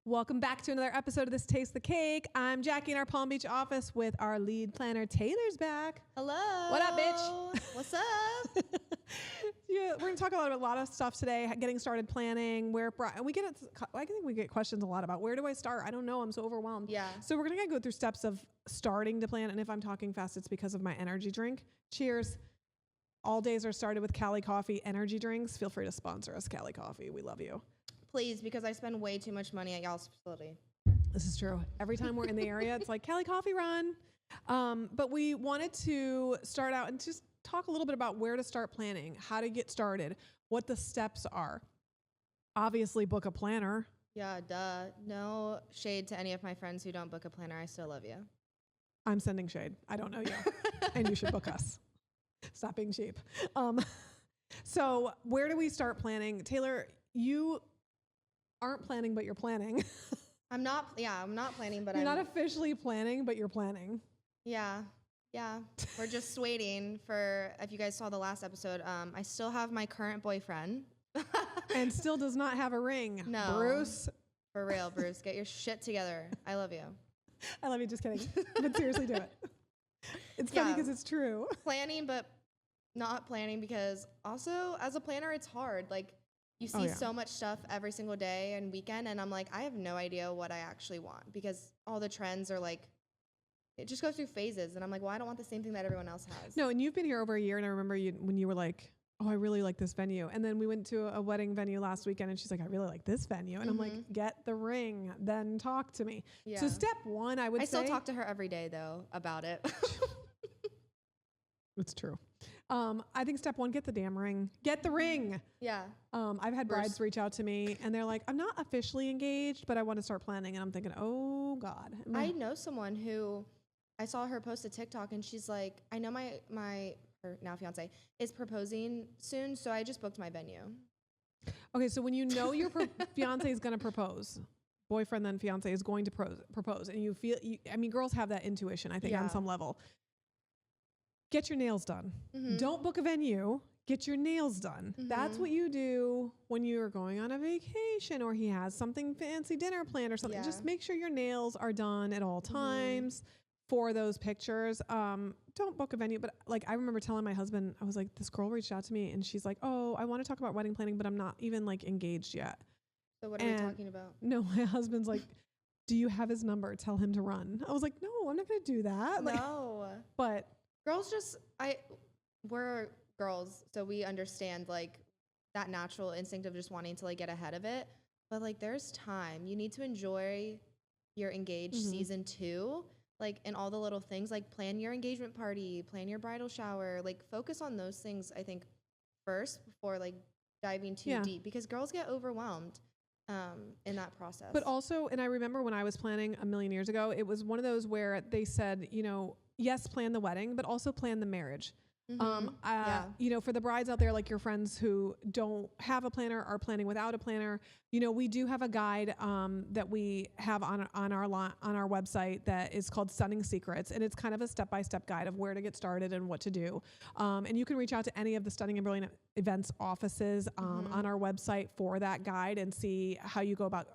Welcome back to another episode of This Taste the Cake. I'm Jackie in our Palm Beach office with our lead planner, Taylor's back. Hello. What up, bitch? What's up? Yeah, we're going to talk about a lot of stuff today, getting started planning, and I think we get questions a lot about where do I start? I don't know. I'm so overwhelmed. Yeah. So we're going to go through steps of starting to plan. And if I'm talking fast, it's because of my energy drink. Cheers. All days are started with Cali Coffee energy drinks. Feel free to sponsor us, Cali Coffee. We love you. Please, because I spend way too much money at y'all's facility. This is true. Every time we're in the area, it's like Cali Coffee run. But we wanted to start out and just talk a little bit about where to start planning, how to get started, what the steps are. Obviously, book a planner. Yeah, duh. No shade to any of my friends who don't book a planner. I still love you. I'm sending shade. I don't know you. And you should book us. Stop being cheap. So where do we start planning? Taylor, you aren't planning, but you're planning. I'm not planning, but you're not officially planning, but you're planning. Yeah. We're just waiting for, if you guys saw the last episode, I still have my current boyfriend. And still does not have a ring. No. Bruce. For real, Bruce. Get your shit together. I love you. I love you. Just kidding. But seriously, do it. It's funny because it's true. Planning, but not planning because also as a planner, it's hard. Like you see so much stuff every single day and weekend. And I'm like, I have no idea what I actually want because all the trends are like, it just goes through phases. And I'm like, well, I don't want the same thing that everyone else has. No. And you've been here over a year. And I remember when you were like, oh, I really like this venue. And then we went to a wedding venue last weekend and she's like, I really like this venue. And I'm like, get the ring, then talk to me. Yeah. So step one, I still talk to her every day though about it. It's true. I think step one, get the damn ring. Get the ring. Yeah. I've had brides reach out to me and they're like, I'm not officially engaged, but I want to start planning. And I'm thinking, oh God. I know someone who I saw her post a TikTok and she's like, I know her now fiance is proposing soon. So I just booked my venue. Okay. So when you know your fiance is going to propose, boyfriend then fiance is going to propose and you feel, girls have that intuition, I think on some level. Get your nails done. Don't book a venue. Get your nails done. That's what you do when you're going on a vacation or he has something fancy dinner planned or something. Yeah. Just make sure your nails are done at all times for those pictures. Don't book a venue. But like, I remember telling my husband, I was like, this girl reached out to me and she's like, oh, I want to talk about wedding planning, but I'm not even like engaged yet. So what are we talking about? No, my husband's like, do you have his number? Tell him to run. I was like, no, I'm not going to do that. No. Like, but girls we're girls, so we understand like that natural instinct of just wanting to like get ahead of it. But like there's time. You need to enjoy your engaged season 2, like in all the little things, like plan your engagement party, plan your bridal shower, like focus on those things, I think, first before like diving too deep because girls get overwhelmed in that process. But also, and I remember when I was planning a million years ago, it was one of those where they said, yes, plan the wedding, but also plan the marriage. For the brides out there, like your friends who don't have a planner, are planning without a planner, we do have a guide that we have on our website that is called Stunning Secrets, and it's kind of a step-by-step guide of where to get started and what to do. And you can reach out to any of the Stunning and Brilliant Events offices on our website for that guide and see how you go about,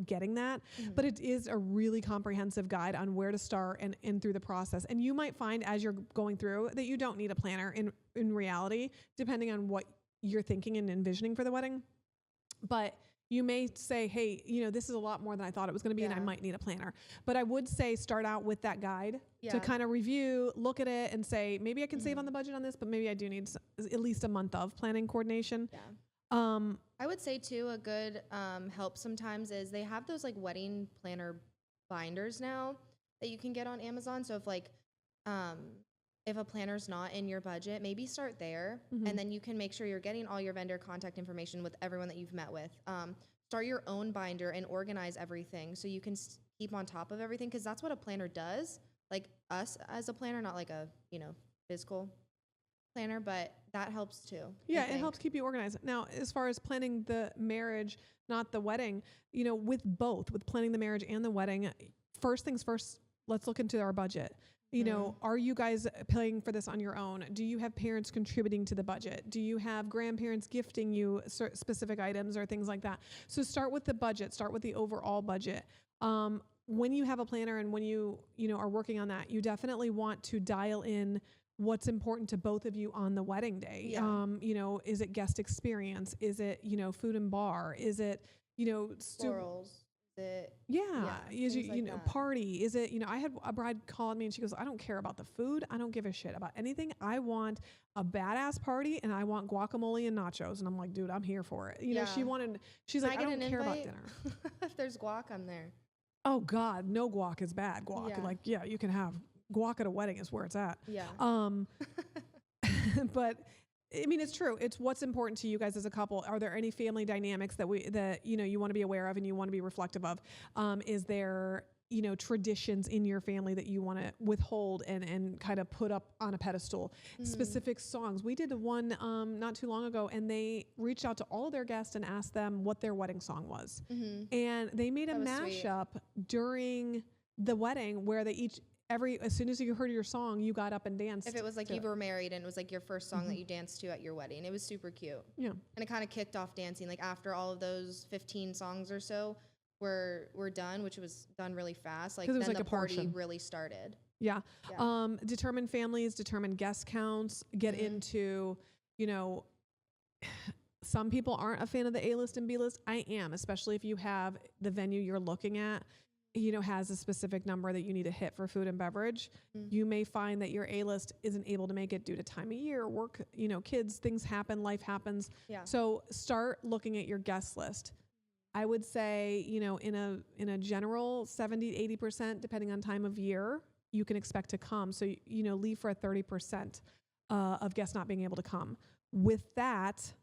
getting that. But it is a really comprehensive guide on where to start and through the process. And you might find as you're going through that you don't need a planner in reality, depending on what you're thinking and envisioning for the wedding. But you may say, hey, this is a lot more than I thought it was going to be, and I might need a planner. But I would say start out with that guide to kind of review, look at it, and say, maybe I can save on the budget on this, but maybe I do need at least a month of planning coordination. Yeah. I would say, too, a good help sometimes is they have those, like, wedding planner binders now that you can get on Amazon. So if a planner's not in your budget, maybe start there, and then you can make sure you're getting all your vendor contact information with everyone that you've met with. Start your own binder and organize everything so you can keep on top of everything, because that's what a planner does. Like us as a planner, not like a physical planner, but that helps too. Yeah, it helps keep you organized. Now, as far as planning the marriage, not the wedding, with planning the marriage and the wedding, first things first, let's look into our budget. You know, are you guys paying for this on your own? Do you have parents contributing to the budget? Do you have grandparents gifting you specific items or things like that? So start with the budget, start with the overall budget. When you have a planner and when you know, are working on that, you definitely want to dial in what's important to both of you on the wedding day. Yeah. You know, is it guest experience? Is it, you know, food and bar? Is it, you know, Florals. Is is you, things like you know, that. party? Is it, you know, I had a bride call me and she goes, I don't care about the food. I don't give a shit about anything. I want a badass party and I want guacamole and nachos. And I'm like, dude, I'm here for it. You know, she's like, I don't care about dinner. If there's guac, I'm there. Oh God, no guac is bad guac. Yeah. Like, yeah, you can have guac at a wedding is where it's at. Yeah. But I mean, it's true. It's what's important to you guys as a couple. Are there any family dynamics that you know, you want to be aware of and you want to be reflective of? Is there, you know, traditions in your family that you want to withhold and kind of put up on a pedestal? Specific songs. We did one not too long ago, and they reached out to all of their guests and asked them what their wedding song was, and they made a mashup during the wedding where they each. As soon as you heard your song, you got up and danced. If it was like you were married and it was like your first song that you danced to at your wedding, it was super cute. Yeah. And it kind of kicked off dancing. Like after all of those 15 songs or so were done, which was done really fast. Like then the party really started. Yeah. Determine families, determine guest counts, get into, you know, some people aren't a fan of the A-list and B-list. I am, especially if you have the venue you're looking at, you know, has a specific number that you need to hit for food and beverage. You may find that your A-list isn't able to make it due to time of year, work, you know, kids, things happen, life happens. Yeah. So start looking at your guest list. I would say, you know, in a general 70 to 80%, depending on time of year, you can expect to come. So, you know, leave for a 30% of guests not being able to come. With that,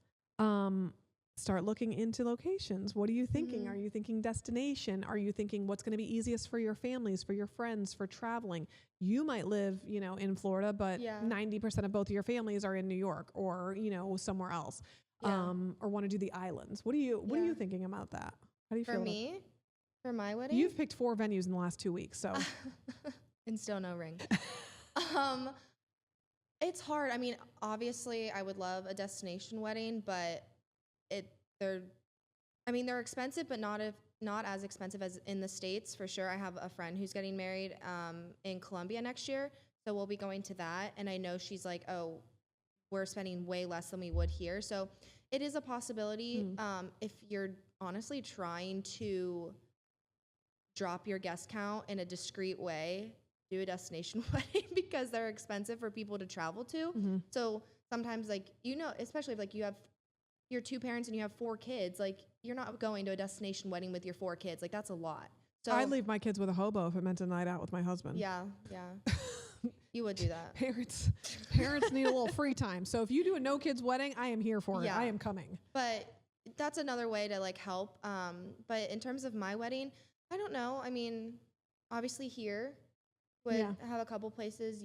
start looking into locations. What are you thinking? Are you thinking destination? Are you thinking what's going to be easiest for your families, for your friends, for traveling? You might live, you know, in Florida, but 90% of both of your families are in New York or, you know, somewhere else, or want to do the islands. What are you thinking about that? How do you feel? For me, for my wedding, you've picked 4 venues in the last 2 weeks, so and still no ring. It's hard. I mean, obviously, I would love a destination wedding, but they're expensive, but not as expensive as in the States for sure. I have a friend who's getting married in Colombia next year, so we'll be going to that. And I know she's like, oh, we're spending way less than we would here. So it is a possibility if you're honestly trying to drop your guest count in a discreet way, do a destination wedding because they're expensive for people to travel to. So sometimes, like, you know, especially if like you have your 2 parents and you have 4 kids, like you're not going to a destination wedding with your 4 kids. Like that's a lot. So I'd leave my kids with a hobo if it meant a night out with my husband. Yeah. You would do that. Parents need a little free time. So if you do a no kids wedding, I am here for it. I am coming. But that's another way to like help. But in terms of my wedding, I don't know. I mean, obviously here would have a couple places.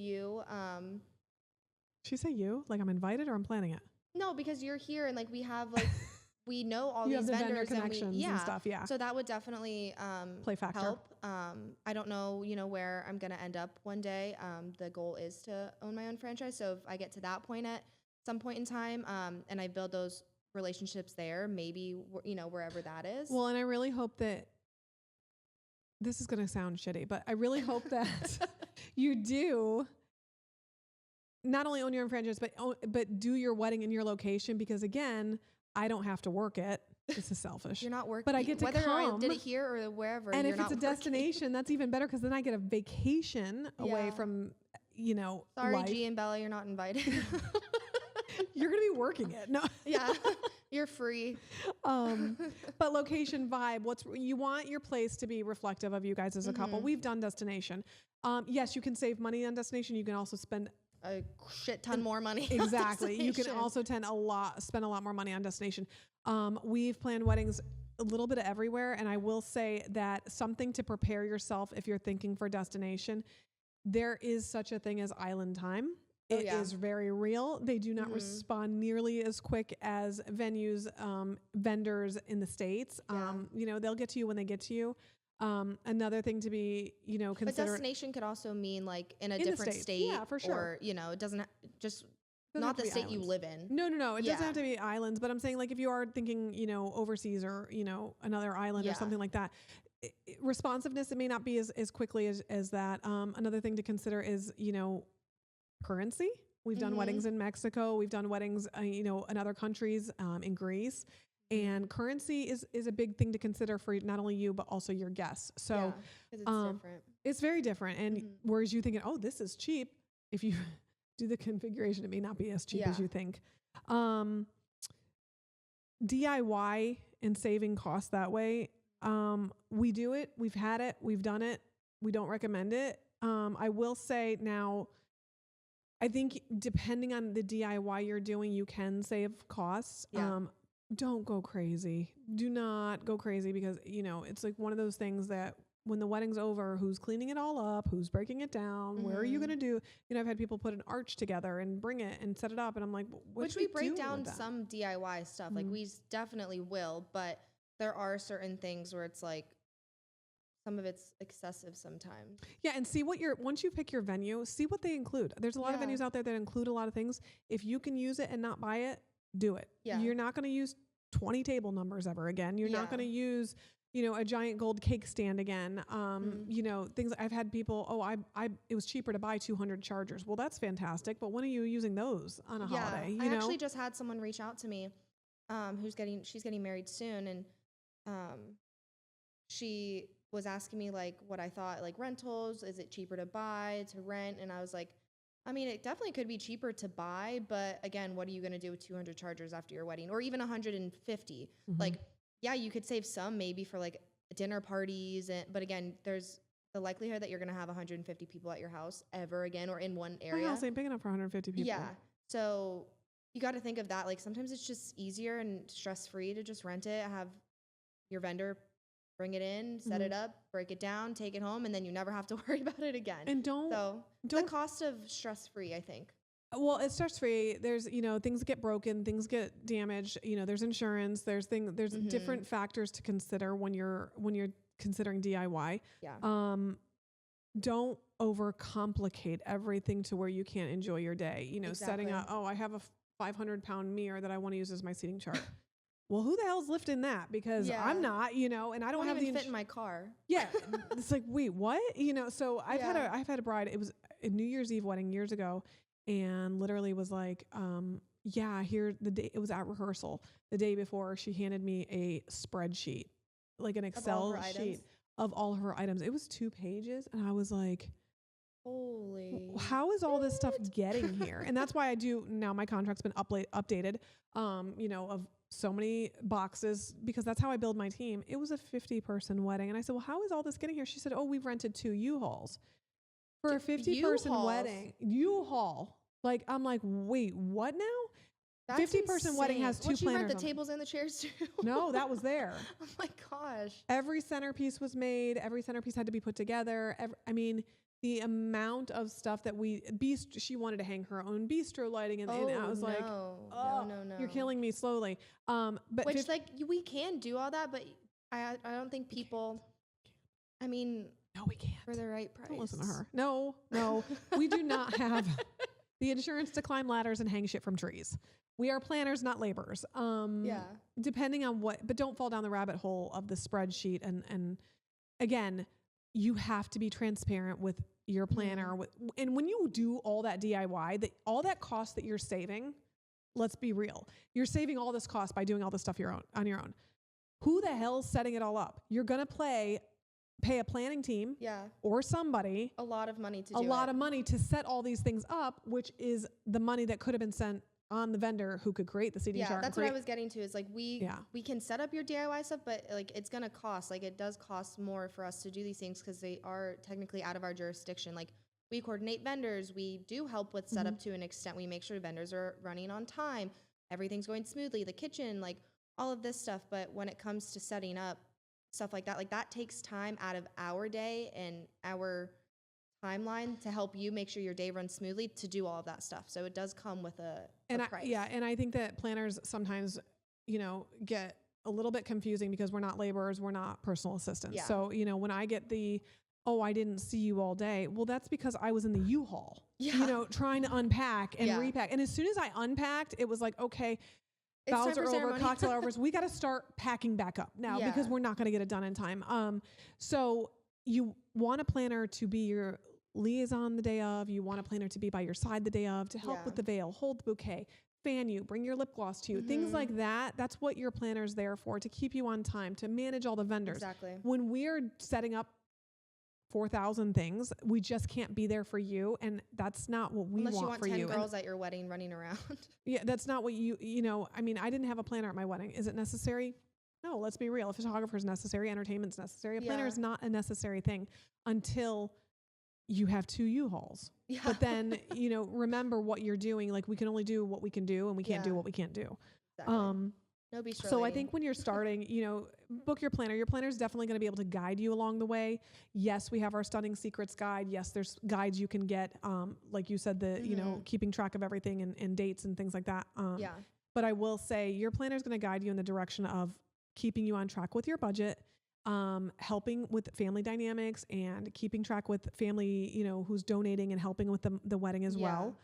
She say you? Like I'm invited or I'm planning it? No, because you're here and like we have like we know all you these have the vendors vendor connections and stuff. Yeah. So that would definitely play factor. Help. I don't know, you know, where I'm gonna end up one day. The goal is to own my own franchise. So if I get to that point at some point in time, and I build those relationships there, maybe you know wherever that is. Well, and I really hope that this is gonna sound shitty, but I really hope that you do not only own your own franchise, but do your wedding in your location because again, I don't have to work it. This is selfish. You're not working, but I get to whether come. I did it here or wherever. And you're if it's a destination, that's even better because then I get a vacation away from, you know, Sorry, life. G and Bella, you're not invited. You're gonna be working it. No. Yeah, you're free. But location vibe. You want your place to be reflective of you guys as a couple. We've done destination. Yes, you can save money on destination. You can also spend a shit ton more money. Exactly. You can also spend a lot more money on destination. We've planned weddings a little bit everywhere. And I will say that something to prepare yourself if you're thinking for destination, there is such a thing as island time. It is very real. They do not respond nearly as quick as venues, vendors in the States. You know, they'll get to you when they get to you. Another thing to be, But consider destination could also mean like in a in the different States. state. Yeah, for sure. Or, it doesn't just Doesn't not have to the be state you islands. live in. No. It Yeah. doesn't have to be islands, but I'm saying like if you are thinking, overseas or, another island or Yeah. something like that, responsiveness, it may not be as quickly as that. Another thing to consider is, currency. We've done weddings in Mexico. We've done weddings, in other countries, in Greece. And currency is a big thing to consider for not only you, but also your guests. So because it's different. it's very different. And whereas you thinking, oh, this is cheap, if you do the configuration, it may not be as cheap as you think. DIY and saving costs that way. We do it. We've had it. We've done it. We don't recommend it. I will say now, I think depending on the DIY you're doing, you can save costs. Yeah. Don't go crazy. Do not go crazy because, it's like one of those things that when the wedding's over, who's cleaning it all up? Who's breaking it down? Where are you going to do? I've had people put an arch together and bring it and set it up. And I'm like, which we break down some DIY stuff. Like we definitely will, but there are certain things where it's like, some of it's excessive sometimes. Yeah, and see once you pick your venue, see what they include. There's a lot of venues out there that include a lot of things. If you can use it and not buy it, do it. Yeah. You're not going to use 20 table numbers ever again. You're not going to use, a giant gold cake stand again. Things I've had people, it was cheaper to buy 200 chargers. Well, that's fantastic. But when are you using those on a holiday? I actually just had someone reach out to me, she's getting married soon. And, she was asking me like what I thought, like rentals, is it cheaper to buy, to rent? And I was like, I mean, it definitely could be cheaper to buy, but again, what are you going to do with 200 chargers after your wedding or even 150? Like, yeah, you could save some maybe for like dinner parties. But again, there's the likelihood that you're going to have 150 people at your house ever again, or in one area. My house ain't big enough for 150 people. Yeah. So you got to think of that. Like sometimes it's just easier and stress-free to just rent it, have your vendor bring it in, set it up, break it down, take it home, and then you never have to worry about it again. And don't the cost of stress-free, I think. Well, it's stress-free. There's, things get broken, things get damaged, there's insurance, there's different factors to consider when you're considering DIY. Yeah. Don't overcomplicate everything to where you can't enjoy your day. Setting up, I have a 500-pound mirror that I want to use as my seating chart. Well, who the hell's lifting that? Because I'm not, and I don't have even fit in my car. Yeah. It's like, wait, what? So I've had a bride. It was a New Year's Eve wedding years ago, and literally was like, here the day it was at rehearsal. The day before, she handed me a spreadsheet, like an Excel sheet of all her items. It was 2 pages, and I was like, holy, how is all this stuff getting here? And that's why I do now. My contract's been updated. Of so many boxes, because that's how I build my team. It was a 50-person wedding. And I said, well, how is all this getting here? She said, we've rented 2 U-Hauls for a 50-person wedding. U-Haul. Like, I'm like, wait, what now? 50-person wedding has 2 planners. You rent the tables and the chairs too? No, that was there. Oh my gosh. Every centerpiece was made. Every centerpiece had to be put together. The amount of stuff that she wanted to hang her own bistro lighting, and I was like, no, you're killing me slowly. But which we can do all that, but I don't think people. I mean, no, we can't for the right price. Don't listen to her. No, we do not have the insurance to climb ladders and hang shit from trees. We are planners, not laborers. Depending on but don't fall down the rabbit hole of the spreadsheet. And again, you have to be transparent with your planner. And when you do all that DIY, all that cost that you're saving, let's be real. You're saving all this cost by doing all this stuff on your own. Who the hell's setting it all up? You're going to pay a planning team or somebody a lot of money to set all these things up, which is the money that could have been sent on the vendor who could create the seating chart. That's what I was getting to, is like we can set up your DIY stuff, but like it's going to cost, like it does cost more for us to do these things because they are technically out of our jurisdiction. Like we coordinate vendors, we do help with setup to an extent. We make sure vendors are running on time, everything's going smoothly, the kitchen, like all of this stuff. But when it comes to setting up stuff like that takes time out of our day and our timeline to help you make sure your day runs smoothly to do all of that stuff. So it does come with a price. And I think that planners sometimes, get a little bit confusing because we're not laborers, we're not personal assistants. Yeah. So, you know, when I get oh, I didn't see you all day. Well, that's because I was in the U-Haul, you know, trying to unpack and repack. And as soon as I unpacked, it was like, okay, vows are over, cocktail hours. We got to start packing back up now because we're not going to get it done in time. So you want a planner to be your liaison the day of. You want a planner to be by your side the day of, to help with the veil, hold the bouquet, fan you, bring your lip gloss to you, things like that. That's what your planner's there for, to keep you on time, to manage all the vendors. Exactly. When we're setting up 4,000 things, we just can't be there for you, and that's not what we want for you. Unless you want 10 girls at your wedding running around. Yeah, that's not what you know, I mean, I didn't have a planner at my wedding. Is it necessary? No, let's be real. A photographer is necessary, entertainment's necessary. A planner is not a necessary thing until you have 2 U-Hauls. Yeah. But then, you know, remember what you're doing. Like, we can only do what we can do, and we can't do what we can't do. Exactly. No beach so I think when you're starting, you know, book your planner. Your planner is definitely going to be able to guide you along the way. Yes, we have our Stunning Secrets guide. Yes, there's guides you can get, like you said, you know, keeping track of everything and dates and things like that. But I will say your planner is going to guide you in the direction of keeping you on track with your budget, helping with family dynamics and keeping track with family, you know, who's donating and helping with the wedding as well.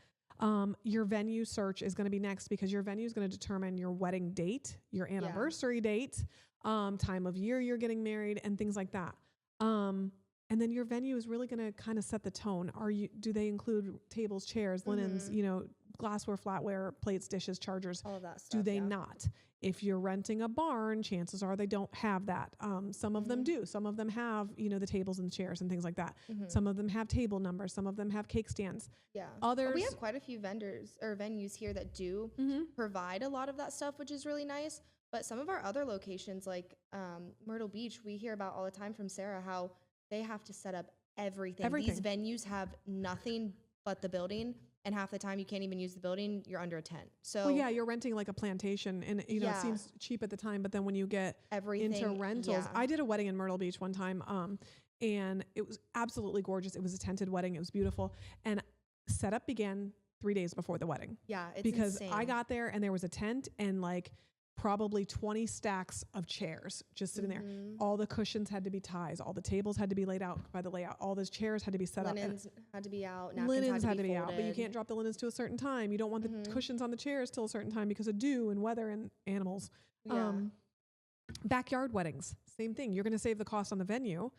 Your venue search is going to be next, because your venue is going to determine your wedding date, your anniversary date, time of year you're getting married, and things like that. And then your venue is really going to kind of set the tone. Do they include tables, chairs, linens, you know, glassware, flatware, plates, dishes, chargers? All of that stuff. Do they not? If you're renting a barn, chances are they don't have that. Some of them do. Some of them have, you know, the tables and chairs and things like that. Some of them have table numbers. Some of them have cake stands. Yeah. Others. We have quite a few vendors or venues here that do provide a lot of that stuff, which is really nice. But some of our other locations, like Myrtle Beach, we hear about all the time from Sarah how they have to set up everything. These venues have nothing but the building. And half the time you can't even use the building, you're under a tent. So well, yeah, you're renting like a plantation, and you know, it seems cheap at the time, but then when you get into rentals, I did a wedding in Myrtle Beach one time, and it was absolutely gorgeous. It was a tented wedding. It was beautiful. And setup began 3 days before the wedding. Yeah, it's because insane. I got there and there was a tent and like probably 20 stacks of chairs just sitting there. All the cushions had to be ties. All the tables had to be laid out by the layout. All those chairs had to be set up. Linens had to be out. Linens had to be out, but you can't drop the linens to a certain time. You don't want the cushions on the chairs till a certain time because of dew and weather and animals. Yeah. Backyard weddings, same thing. You're going to save the cost on the venue.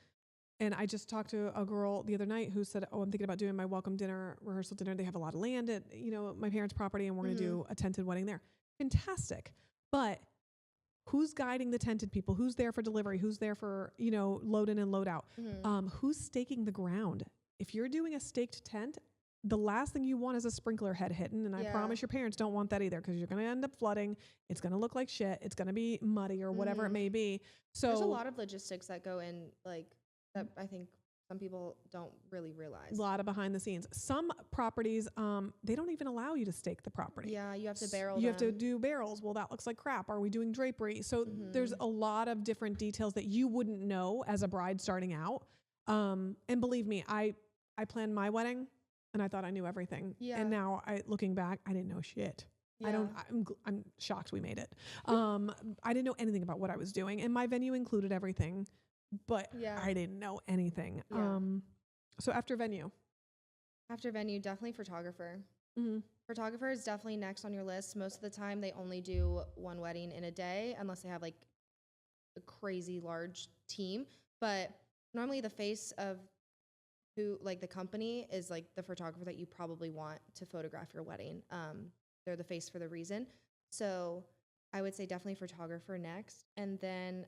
And I just talked to a girl the other night who said, oh, I'm thinking about doing my welcome dinner, rehearsal dinner. They have a lot of land at, you know, my parents' property, and we're going to do a tented wedding there. Fantastic. But who's guiding the tented people? Who's there for delivery? Who's there for, you know, load in and load out? Who's staking the ground? If you're doing a staked tent, the last thing you want is a sprinkler head hitting. And I promise your parents don't want that either, because you're going to end up flooding. It's going to look like shit. It's going to be muddy or whatever it may be. So there's a lot of logistics that go in, like, that I think some people don't really realize. A lot of behind the scenes. Some properties, they don't even allow you to stake the property. Yeah, you have to barrel. You have to do barrels. Well, that looks like crap. Are we doing drapery? So there's a lot of different details that you wouldn't know as a bride starting out. And believe me, I planned my wedding and I thought I knew everything. Yeah. And now looking back, I didn't know shit. Yeah. I'm shocked we made it. I didn't know anything about what I was doing, and my venue included everything. But I didn't know anything. Yeah. So after venue, definitely photographer. Photographer is definitely next on your list. Most of the time, they only do one wedding in a day, unless they have like a crazy large team. But normally, the face of the company is like the photographer that you probably want to photograph your wedding. They're the face for the reason. So I would say definitely photographer next, and then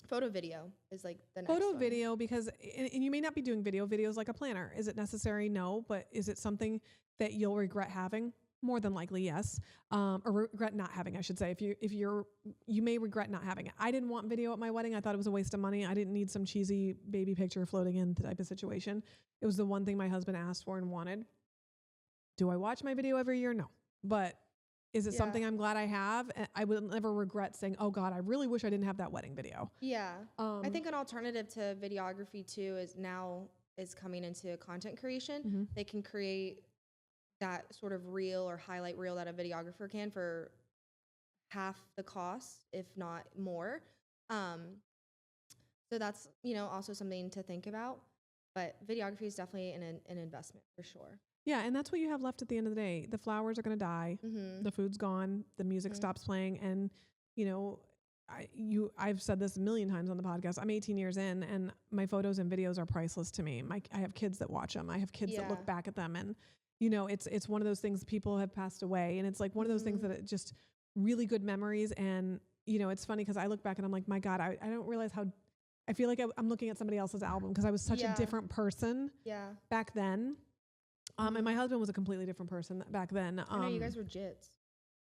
photo video is like the next one. Video, because and you may not be doing videos like a planner. Is it necessary? No. But is it something that you'll regret having? More than likely, yes. Or regret not having, I should say. You may regret not having it. I didn't want video at my wedding. I thought it was a waste of money. I didn't need some cheesy baby picture floating in type of situation. It was the one thing my husband asked for and wanted. Do I watch my video every year? No. But is it something I'm glad I have? I would never regret saying, oh God, I really wish I didn't have that wedding video. Yeah. I think an alternative to videography too is coming into content creation. They can create that sort of reel or highlight reel that a videographer can for half the cost, if not more. So that's, also something to think about. But videography is definitely an investment for sure. Yeah, and that's what you have left at the end of the day. The flowers are going to die. Mm-hmm. The food's gone. The music stops playing. And, I've said this a million times on the podcast. I'm 18 years in, and my photos and videos are priceless to me. I have kids that watch them. I have kids that look back at them. And, it's one of those things. People have passed away. And it's like one of those things that it just really good memories. And, it's funny because I look back and I'm like, my God, I don't realize how I feel like I'm looking at somebody else's album because I was such a different person back then. And my husband was a completely different person back then. I know you guys were jits.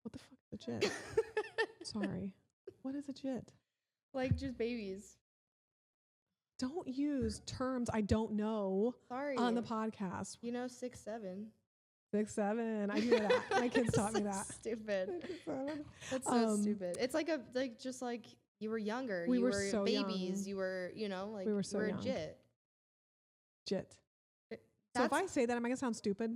What the fuck is a jit? Sorry. What is a jit? Like just babies. Don't use terms I don't know on the podcast. 6'7". 6'7". I do that. My kids taught me that. Stupid. That's so stupid. It's like just like you were younger. We you were were so babies. young. You were, we were so you were young. a jit. Jit. So if I say that, am I going to sound stupid?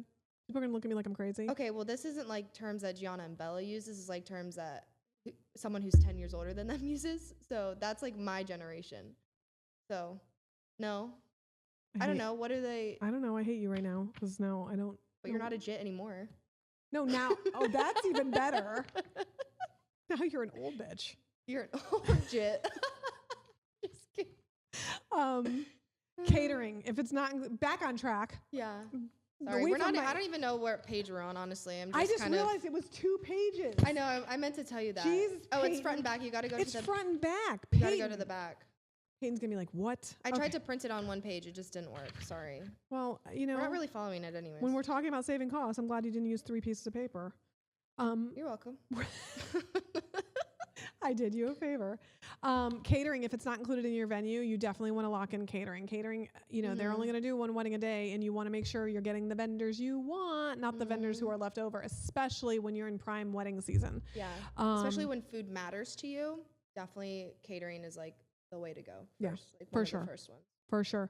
People are going to look at me like I'm crazy. Okay, well, this isn't like terms that Gianna and Bella use. This is like terms that someone who's 10 years older than them uses. So that's like my generation. So, no. I don't know. What are they? I don't know. I hate you right now because no, I don't. But you're not a jit anymore. No, now. Oh, that's even better. Now you're an old bitch. You're an old jit. Just kidding. Catering. If it's not back on track. Yeah. Sorry, we're not. I don't even know what page we're on. Honestly, I just realized it was 2 pages. I know. I meant to tell you that. Jesus, It's front and back. You got to go. It's front and back. You got to go to the back. Peyton's gonna be like, "What?" I tried to print it on one page. It just didn't work. Sorry. Well, we're not really following it anyways. When we're talking about saving costs, I'm glad you didn't use 3 pieces of paper. You're welcome. I did you a favor. Catering, if it's not included in your venue, you definitely want to lock in catering. Catering, they're only going to do 1 wedding a day, and you want to make sure you're getting the vendors you want, not the vendors who are left over, especially when you're in prime wedding season. Yeah, especially when food matters to you. Definitely catering is like the way to go. First, like for sure. The first one. For sure.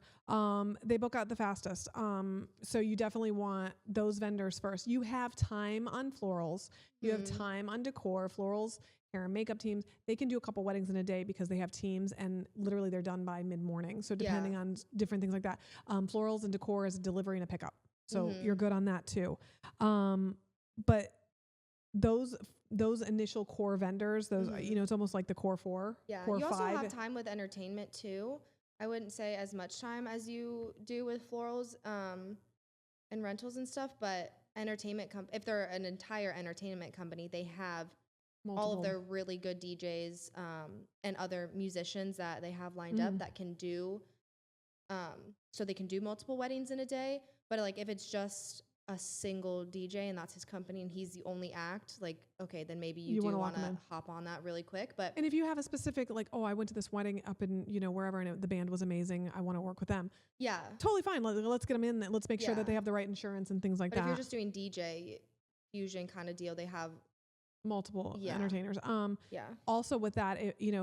They book out the fastest. So you definitely want those vendors first. You have time on florals. You have time on decor. Florals, hair and makeup teams, they can do a couple weddings in a day because they have teams and literally they're done by mid-morning. So depending on different things like that. Florals and decor is a delivery and a pickup. So you're good on that too. But those initial core vendors, those it's almost like the core 4. Yeah, core you also 5. have time with entertainment too. I wouldn't say as much time as you do with florals and rentals and stuff, but if they're an entire entertainment company, they have all of their really good DJs and other musicians that they have lined up that can do so they can do multiple weddings in a day. But like if it's just a single DJ and that's his company and he's the only act, like, okay, then maybe you do want to hop on that really quick. But and if you have a specific, like, oh, I went to this wedding up in, wherever, and the band was amazing, I want to work with them. Yeah. Totally fine. Let's get them in. Let's make sure that they have the right insurance and things like that. But if you're just doing DJ fusion kind of deal, they have multiple entertainers. Also with that,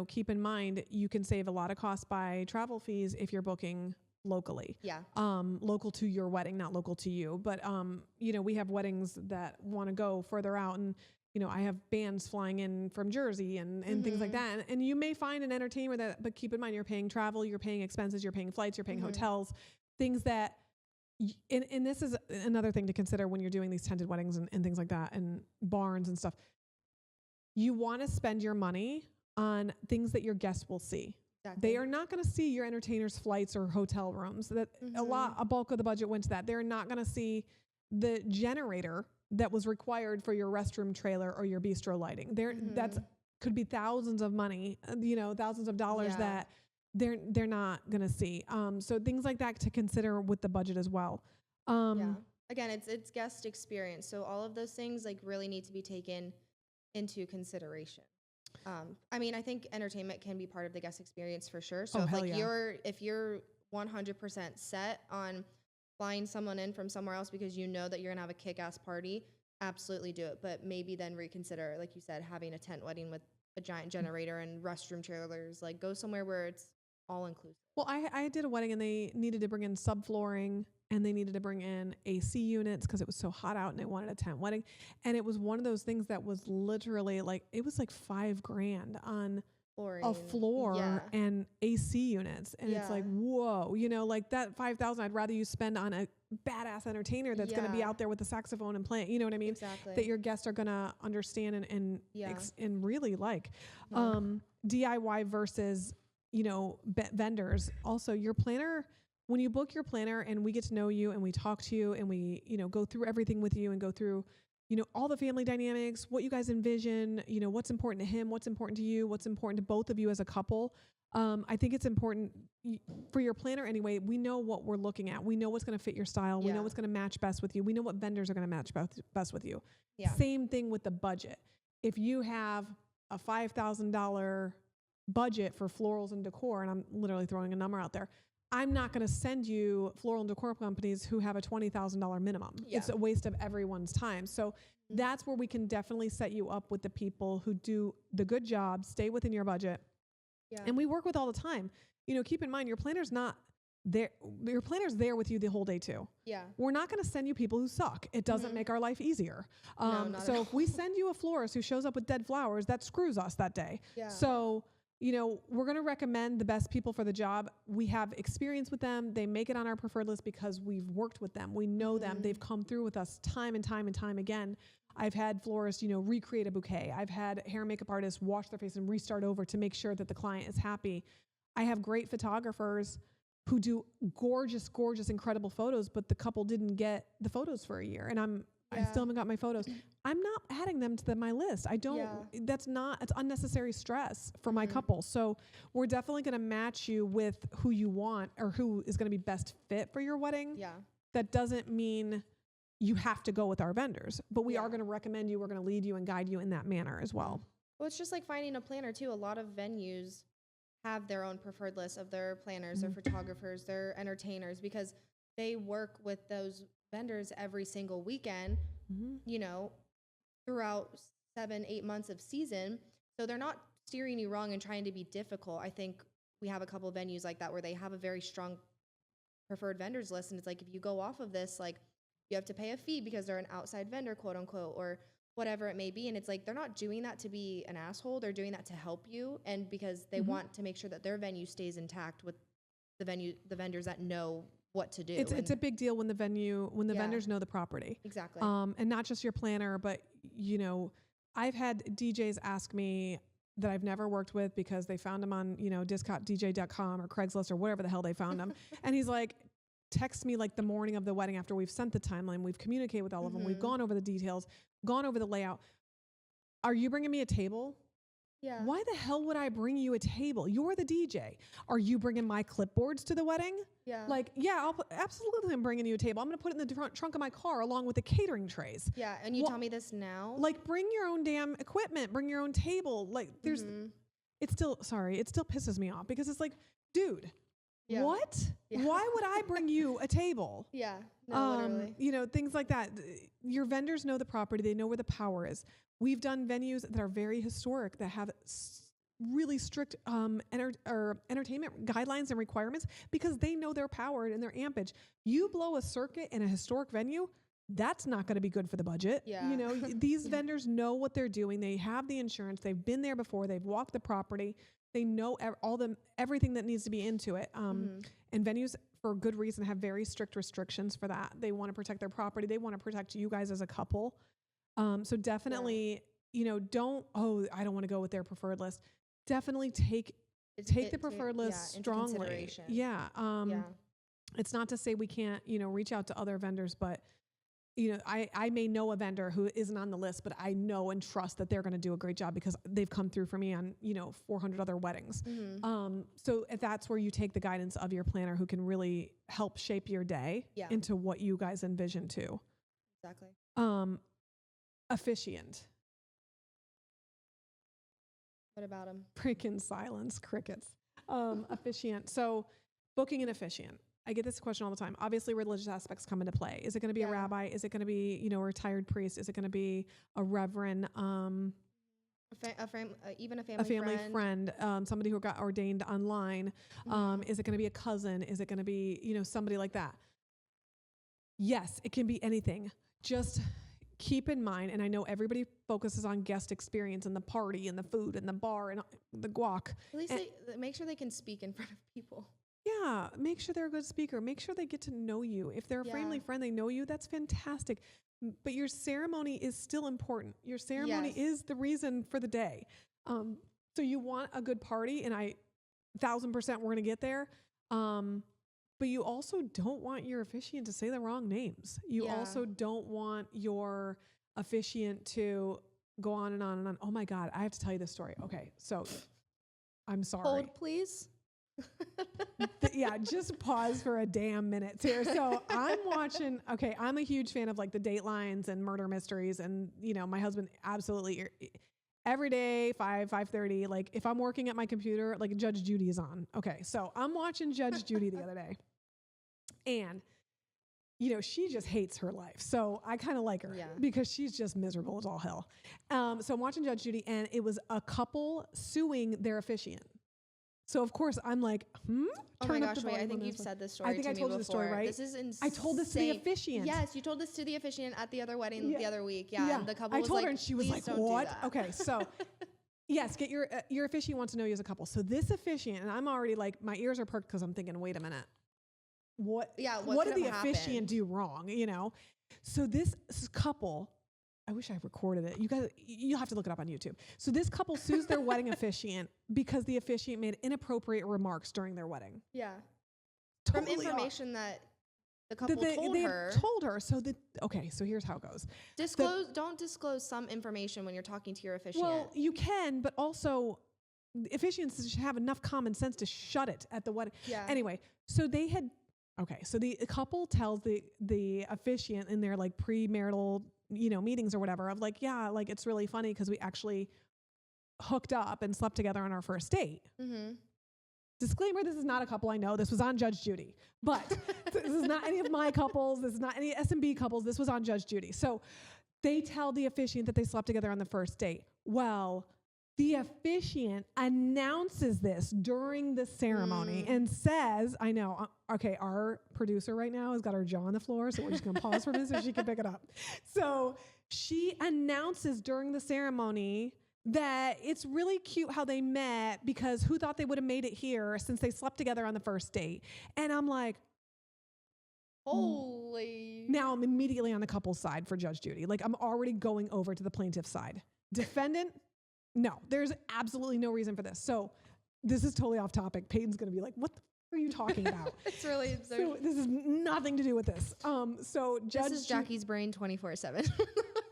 keep in mind, you can save a lot of costs by travel fees if you're booking locally. Local to your wedding, not local to you. But, we have weddings that want to go further out and, I have bands flying in from Jersey and things like that. And you may find an entertainer but keep in mind, you're paying travel, you're paying expenses, you're paying flights, you're paying hotels, things that, and this is another thing to consider when you're doing these tented weddings and things like that and barns and stuff. You want to spend your money on things that your guests will see. Exactly. They are not going to see your entertainers' flights or hotel rooms. That a bulk of the budget went to that. They're not going to see the generator that was required for your restroom trailer or your bistro lighting. That's could be thousands of money, thousands of dollars that they're not going to see. So things like that to consider with the budget as well. Again, it's guest experience. So all of those things like really need to be taken into consideration. I think entertainment can be part of the guest experience for sure. So if you're 100% set on flying someone in from somewhere else because you know that you're gonna have a kick-ass party, absolutely do it. But maybe then reconsider, like you said, having a tent wedding with a giant generator and restroom trailers. Like go somewhere where it's all inclusive. Well, I did a wedding and they needed to bring in subflooring and they needed to bring in AC units because it was so hot out and they wanted a tent wedding. And it was one of those things that was literally like, it was like $5,000 on a floor and AC units. And it's like, whoa, you know, like that 5,000, I'd rather you spend on a badass entertainer that's going to be out there with the saxophone and playing, you know what I mean? Exactly. That your guests are going to understand and really like. DIY versus, you know, vendors. Also, your planner, when you book your planner and we get to know you and we talk to you and we, you know, go through everything with you and go through, you know, all the family dynamics, what you guys envision, you know, what's important to him, what's important to you, what's important to both of you as a couple. I think it's important for your planner anyway. We know what we're looking at. We know what's going to fit your style. We know what's going to match best with you. We know what vendors are going to match best with you. Same thing with the budget. If you have a $5,000 budget for florals and decor, and I'm literally throwing a number out there, I'm not going to send you floral and decor companies who have a $20,000 minimum. It's a waste of everyone's time. So that's where we can definitely set you up with the people who do the good job, stay within your budget. And we work with all the time. You know, keep in mind, your planner's not there. Your planner's there with you the whole day too. We're not going to send you people who suck. It doesn't make our life easier. So if we send you a florist who shows up with dead flowers, that screws us that day. So, you know, we're going to recommend the best people for the job. We have experience with them. They make it on our preferred list because we've worked with them. We know them. They've come through with us time and time and time again. I've had florists, you know, recreate a bouquet. I've had hair and makeup artists wash their face and restart over to make sure that the client is happy. I have great photographers who do gorgeous, gorgeous, incredible photos, but the couple didn't get the photos for a year. And I still haven't got my photos. I'm not adding them to my list. I don't, it's unnecessary stress for my couple. So we're definitely going to match you with who you want or who is going to be best fit for your wedding. That doesn't mean you have to go with our vendors, but we are going to recommend you. We're going to lead you and guide you in that manner as well. Well, it's just like finding a planner too. A lot of venues have their own preferred list of their planners, their photographers, their entertainers, because they work with those vendors every single weekend, you know, throughout 7-8 months of season. So they're not steering you wrong and trying to be difficult. I think we have a couple of venues like that where they have a very strong preferred vendors list. And it's like, if you go off of this, like, you have to pay a fee because they're an outside vendor, quote unquote, or whatever it may be. And it's like, they're not doing that to be an asshole. They're doing that to help you. And because they want to make sure that their venue stays intact with the vendors that know what to do. It's a big deal when the vendors know the property. Exactly. And not just your planner, but, you know, I've had DJs ask me that I've never worked with because they found them on, you know, discountdj.com or Craigslist or whatever the hell they found them. And he's like, text me like the morning of the wedding after we've sent the timeline, we've communicated with all of them, we've gone over the details, gone over the layout. Are you bringing me a table? Why the hell would I bring you a table? You're the DJ. Are you bringing my clipboards to the wedding? Like, absolutely I'm bringing you a table. I'm going to put it in the trunk of my car along with the catering trays. And you tell me this now? Like, bring your own damn equipment. Bring your own table. Like, it still pisses me off because it's like, dude, what? Why would I bring you a table? Literally. You know, things like that. Your vendors know the property. They know where the power is. We've done venues that are very historic that have really strict entertainment guidelines and requirements because they know their power and their ampage. You blow a circuit in a historic venue, that's not going to be good for the budget. You know, these vendors know what they're doing. They have the insurance. They've been there before. They've walked the property. They know everything that needs to be into it. And venues, for good reason, have very strict restrictions for that. They want to protect their property. They want to protect you guys as a couple. So definitely, you know, I don't want to go with their preferred list. Definitely take the preferred list strongly. It's not to say we can't, you know, reach out to other vendors, but, you know, I may know a vendor who isn't on the list, but I know and trust that they're going to do a great job because they've come through for me on, you know, 400 other weddings. So if that's where you take the guidance of your planner who can really help shape your day into what you guys envision too. Exactly. Officiant. What about him? Freaking silence, crickets. Officiant. So booking an officiant. I get this question all the time. Obviously, religious aspects come into play. Is it going to be a rabbi? Is it going to be, you know, a retired priest? Is it going to be a reverend? Even a family friend, somebody who got ordained online. Is it going to be a cousin? Is it going to be, you know, somebody like that? Yes, it can be anything. Just keep in mind, and I know everybody focuses on guest experience and the party and the food and the bar and the guac. At least they make sure they can speak in front of people. Yeah, make sure they're a good speaker. Make sure they get to know you. If they're a family friend, they know you, that's fantastic. But your ceremony is still important. Your ceremony is the reason for the day. So you want a good party, and 1,000% we're going to get there. But you also don't want your officiant to say the wrong names. You also don't want your officiant to go on and on and on. Oh my God, I have to tell you this story. Okay, so I'm sorry. Hold, please. Just pause for a damn minute here. So I'm watching, I'm a huge fan of like the Datelines and murder mysteries. And, my husband absolutely every day, 5:30, like if I'm working at my computer, like Judge Judy is on. Okay, so I'm watching Judge Judy the other day. And, she just hates her life. So I kind of like her because she's just miserable as all hell. So I'm watching Judge Judy, and it was a couple suing their officiant. So of course I'm like, Oh my gosh, wait, I think you've said this story to me before. I think I told you the story, right? This is insane. I told this to the officiant. Yes, you told this to the officiant at the other wedding the other week. Yeah, and the couple was told her, and she was like, what? Okay, so yes, get your officiant wants to know you as a couple. So this officiant, and I'm already like, my ears are perked because I'm thinking, wait a minute. What did the officiant do wrong? So this couple, I wish I recorded it. You guys, you'll have to look it up on YouTube. So this couple sues their wedding officiant because the officiant made inappropriate remarks during their wedding. Yeah. Totally From information that the couple told her. Told her. So so here's how it goes. Don't disclose some information when you're talking to your officiant. Well, you can, but also officiants should have enough common sense to shut it at the wedding. Yeah. Anyway, so they had, so the couple tells the officiant in their like premarital meetings or whatever of like, like it's really funny because we actually hooked up and slept together on our first date. Mm-hmm. Disclaimer, this is not a couple I know. This was on Judge Judy. But this is not any of my couples. This is not any S&B couples. This was on Judge Judy. So they tell the officiant that they slept together on the first date. Well, the officiant announces this during the ceremony and says, I know, our producer right now has got her jaw on the floor, so we're just going to pause for a minute so she can pick it up. So she announces during the ceremony that it's really cute how they met because who thought they would have made it here since they slept together on the first date? And I'm like, holy. Now I'm immediately on the couple's side for Judge Judy. Like I'm already going over to the plaintiff's side. Defendant, no, there's absolutely no reason for this. So this is totally off topic. Peyton's going to be like, what the are you talking about? It's really absurd. So this has nothing to do with this. So Judge This is Jackie's brain 24/7.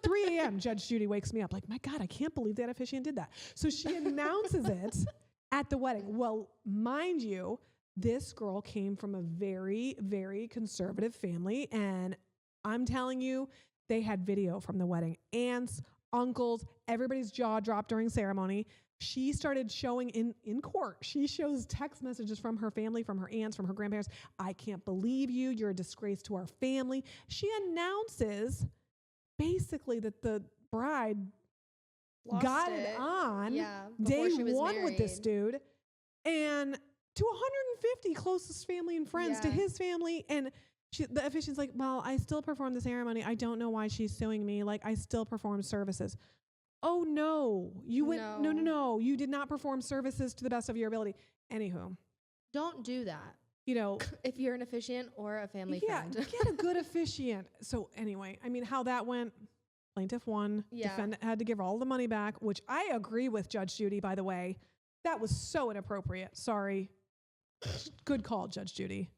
3 a.m. Judge Judy wakes me up like, my God, I can't believe that officiant did that. So she announces it at the wedding. Well, mind you, this girl came from a very, very conservative family. And I'm telling you, they had video from the wedding. Aunts, uncles, everybody's jaw dropped during ceremony. She started showing in court. She shows text messages from her family, from her aunts, from her grandparents. I can't believe you. You're a disgrace to our family. She announces basically that the bride got it on day one with this dude, and to 150 closest family and friends, to his family. And the officiant's like, well, I still perform the ceremony. I don't know why she's suing me. Like, I still perform services. Oh, no. You went, no. You did not perform services to the best of your ability. Anywho. Don't do that. You know. If you're an officiant or a family friend. Get a good officiant. So anyway, I mean, how that went, plaintiff won. Defendant had to give all the money back, which I agree with Judge Judy, by the way. That was so inappropriate. Sorry. Good call, Judge Judy.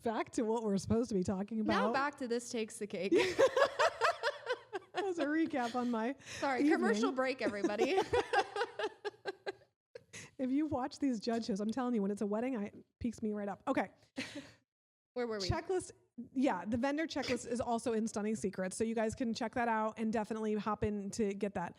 Back to what we're supposed to be talking about. Now back to This Takes the Cake. That was a recap on my Sorry, evening. Commercial break, everybody. If you watch these judge shows, I'm telling you, when it's a wedding, it peaks me right up. Okay. Where were we? Checklist. Yeah, the vendor checklist is also in Stunning Secrets, so you guys can check that out and definitely hop in to get that.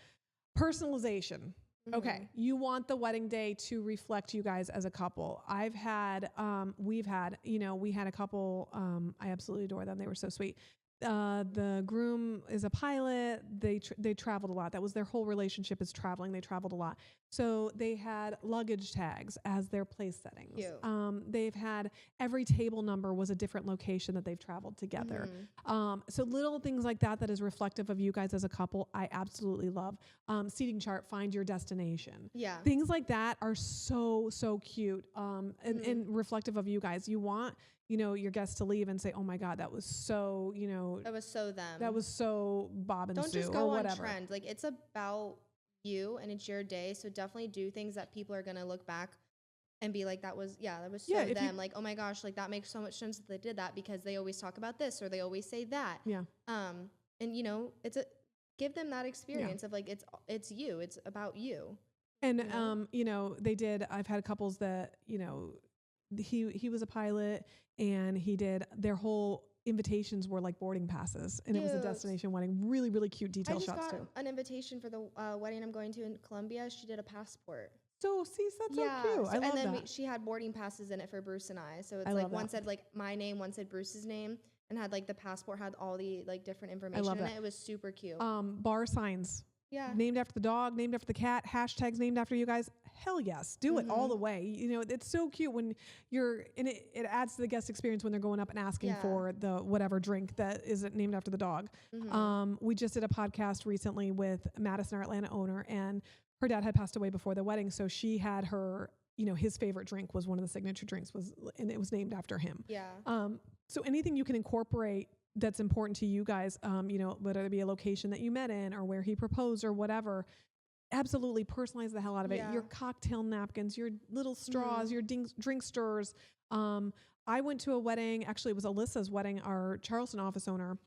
Personalization. Mm-hmm. Okay, you want the wedding day to reflect you guys as a couple. We had a couple, I absolutely adore them. They were so sweet. The groom is a pilot. They traveled a lot. That was their whole relationship, is traveling. They traveled a lot. So they had luggage tags as their place settings. Cute. They've had every table number was a different location that they've traveled together. So little things like that is reflective of you guys as a couple, I absolutely love. Seating chart, find your destination. Yeah. Things like that are so cute, and reflective of you guys. You want, your guests to leave and say, oh my God, that was so, that was so them. that was so Bob and Don't Sue, just go or on whatever. trend. Like, it's about you and it's your day. So definitely do things that people are going to look back and be like, that was so them. Like, oh my gosh, like that makes so much sense that they did that because they always talk about this or they always say that. Yeah. And give them that experience of like, it's you, it's about you. And, they did, I've had couples that, he was a pilot and he did, their whole invitations were like boarding passes, and it was a destination wedding. Really, really cute detail shots too. I just got an invitation for the wedding I'm going to in Colombia. She did a passport. So, see, that's so cute. I love and then that. she had boarding passes in it for Bruce and I. So it's like one said like my name, one said Bruce's name, and had like the passport had all the like different information in it. It was super cute. Bar signs. Yeah. Named after the dog, named after the cat, hashtags named after you guys. Hell yes. Do it all the way. It's so cute when it adds to the guest experience when they're going up and asking for the whatever drink that is named after the dog. We just did a podcast recently with Madison, our Atlanta owner, and her dad had passed away before the wedding. So she had her, his favorite drink was one of the signature drinks and it was named after him. Yeah. So anything you can incorporate that's important to you guys, whether it be a location that you met in or where he proposed or whatever, absolutely personalize the hell out of it. Your cocktail napkins, your little straws, your drink stirrers. I went to a wedding, actually it was Alyssa's wedding, our Charleston office owner,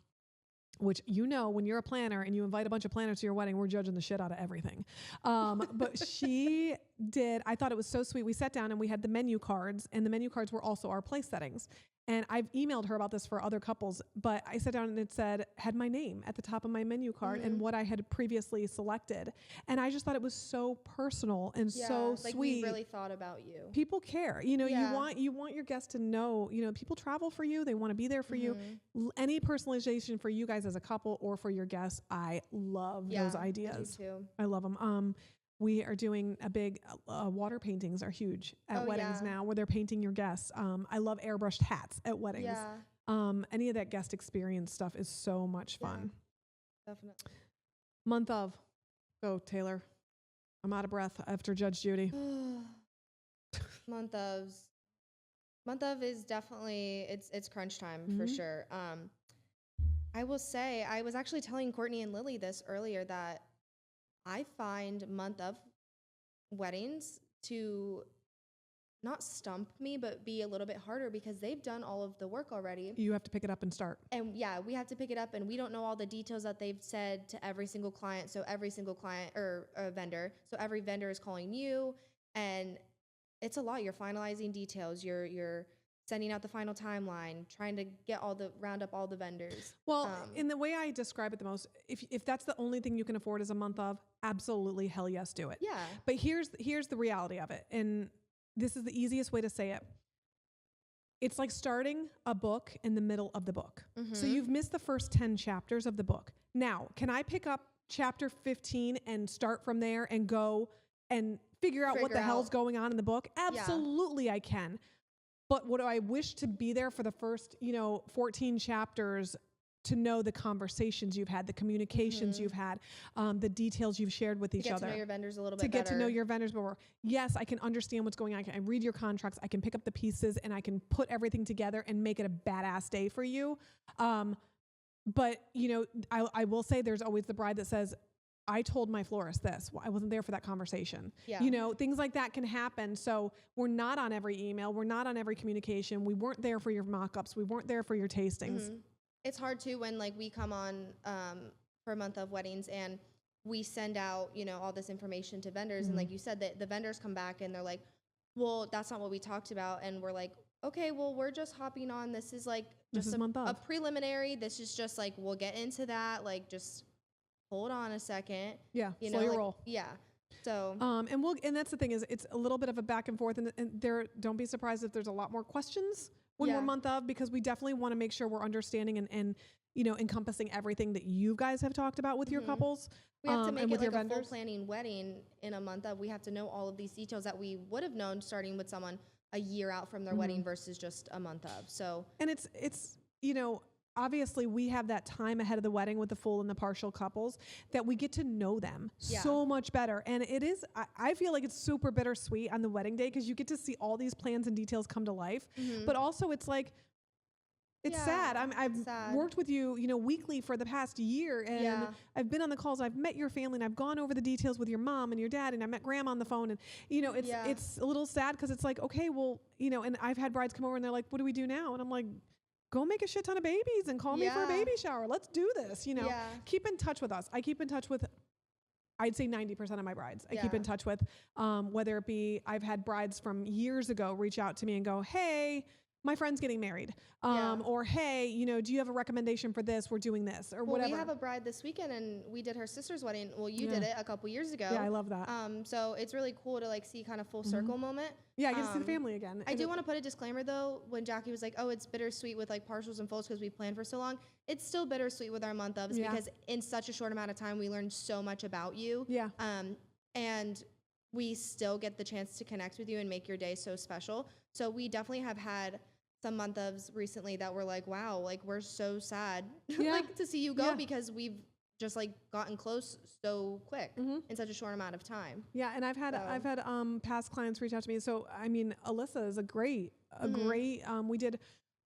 which, when you're a planner and you invite a bunch of planners to your wedding, we're judging the shit out of everything. But she did, I thought it was so sweet. We sat down and we had the menu cards, and the menu cards were also our place settings. And I've emailed her about this for other couples, but I sat down and it had my name at the top of my menu card and what I had previously selected. And I just thought it was so personal and so like sweet. We really thought about you. People care. You want your guests to know, people travel for you. They want to be there for you. Any personalization for you guys as a couple or for your guests, I love those ideas. I do too. I love them. We are doing a big, water paintings are huge at weddings now, where they're painting your guests. I love airbrushed hats at weddings. Yeah. Any of that guest experience stuff is so much fun. Definitely. Month of. Go, Taylor. I'm out of breath after Judge Judy. Month of is definitely, it's crunch time for sure. I will say, I was actually telling Courtney and Lily this earlier that I find month of weddings to not stump me, but be a little bit harder because they've done all of the work already. You have to pick it up and start. And we have to pick it up, and we don't know all the details that they've said to every single client. So every single client or vendor, so every vendor is calling you, and it's a lot. You're finalizing details. You're sending out the final timeline, trying to round up all the vendors. Well, in the way I describe it the most, if that's the only thing you can afford as a month of, absolutely, hell yes, do it. Yeah. But here's the reality of it, and this is the easiest way to say it. It's like starting a book in the middle of the book. So you've missed the first 10 chapters of the book. Now, can I pick up chapter 15 and start from there and go and figure out what the hell's going on in the book? Absolutely, I can. But would I wish to be there for the first, 14 chapters to know the conversations you've had, the communications you've had, the details you've shared with each other. To get to know your vendors a little bit better. To get to know your vendors more. Yes, I can understand what's going on. I read your contracts. I can pick up the pieces and I can put everything together and make it a badass day for you. But, I will say there's always the bride that says, I told my florist this. Well, I wasn't there for that conversation. Yeah. Things like that can happen. So we're not on every email. We're not on every communication. We weren't there for your mock-ups. We weren't there for your tastings. It's hard too when we come on for a month of weddings and we send out, all this information to vendors. And like you said, the vendors come back and they're like, well, that's not what we talked about. And we're like, okay, well, we're just hopping on. This is just a preliminary. This is just we'll get into that. Just hold on a second. Yeah. Slow your roll. Yeah. So, and that's the thing is it's a little bit of a back and forth and don't be surprised if there's a lot more questions when we're month of, because we definitely want to make sure we're understanding and encompassing everything that you guys have talked about with your couples. We have to make and it with like your a full vendors. planning wedding in a month of. We have to know all of these details that we would have known starting with someone a year out from their wedding versus just a month of. So, and it's obviously we have that time ahead of the wedding with the full and the partial couples that we get to know them so much better. And it is, I feel like it's super bittersweet on the wedding day because you get to see all these plans and details come to life. But also it's like, it's sad. I've worked with you, weekly for the past year, and I've been on the calls. I've met your family, and I've gone over the details with your mom and your dad, and I met grandma on the phone. And it's a little sad because it's like, okay, well, and I've had brides come over and they're like, "What do we do now?" And I'm like, "Go make a shit ton of babies and call me for a baby shower. Let's do this." Keep in touch with us. I keep in touch with, I'd say 90% of my brides. I keep in touch with, whether it be I've had brides from years ago reach out to me and go, "Hey, my friend's getting married," or "Hey, do you have a recommendation for this? We're doing this," or whatever. We have a bride this weekend, and we did her sister's wedding. Well, you did it a couple years ago. Yeah, I love that. So it's really cool to see kind of full circle moment. Yeah, I get to see the family again. I do want to put a disclaimer though. When Jackie was like, "Oh, it's bittersweet with partials and fulls because we planned for so long," it's still bittersweet with our month ofs because in such a short amount of time we learned so much about you. Yeah. And we still get the chance to connect with you and make your day so special. So we definitely have had some month ofs recently that were like, wow, we're so sad to see you go because we've just gotten close so quick in such a short amount of time. Yeah, and I've had past clients reach out to me. So I mean, Alyssa is a great. We did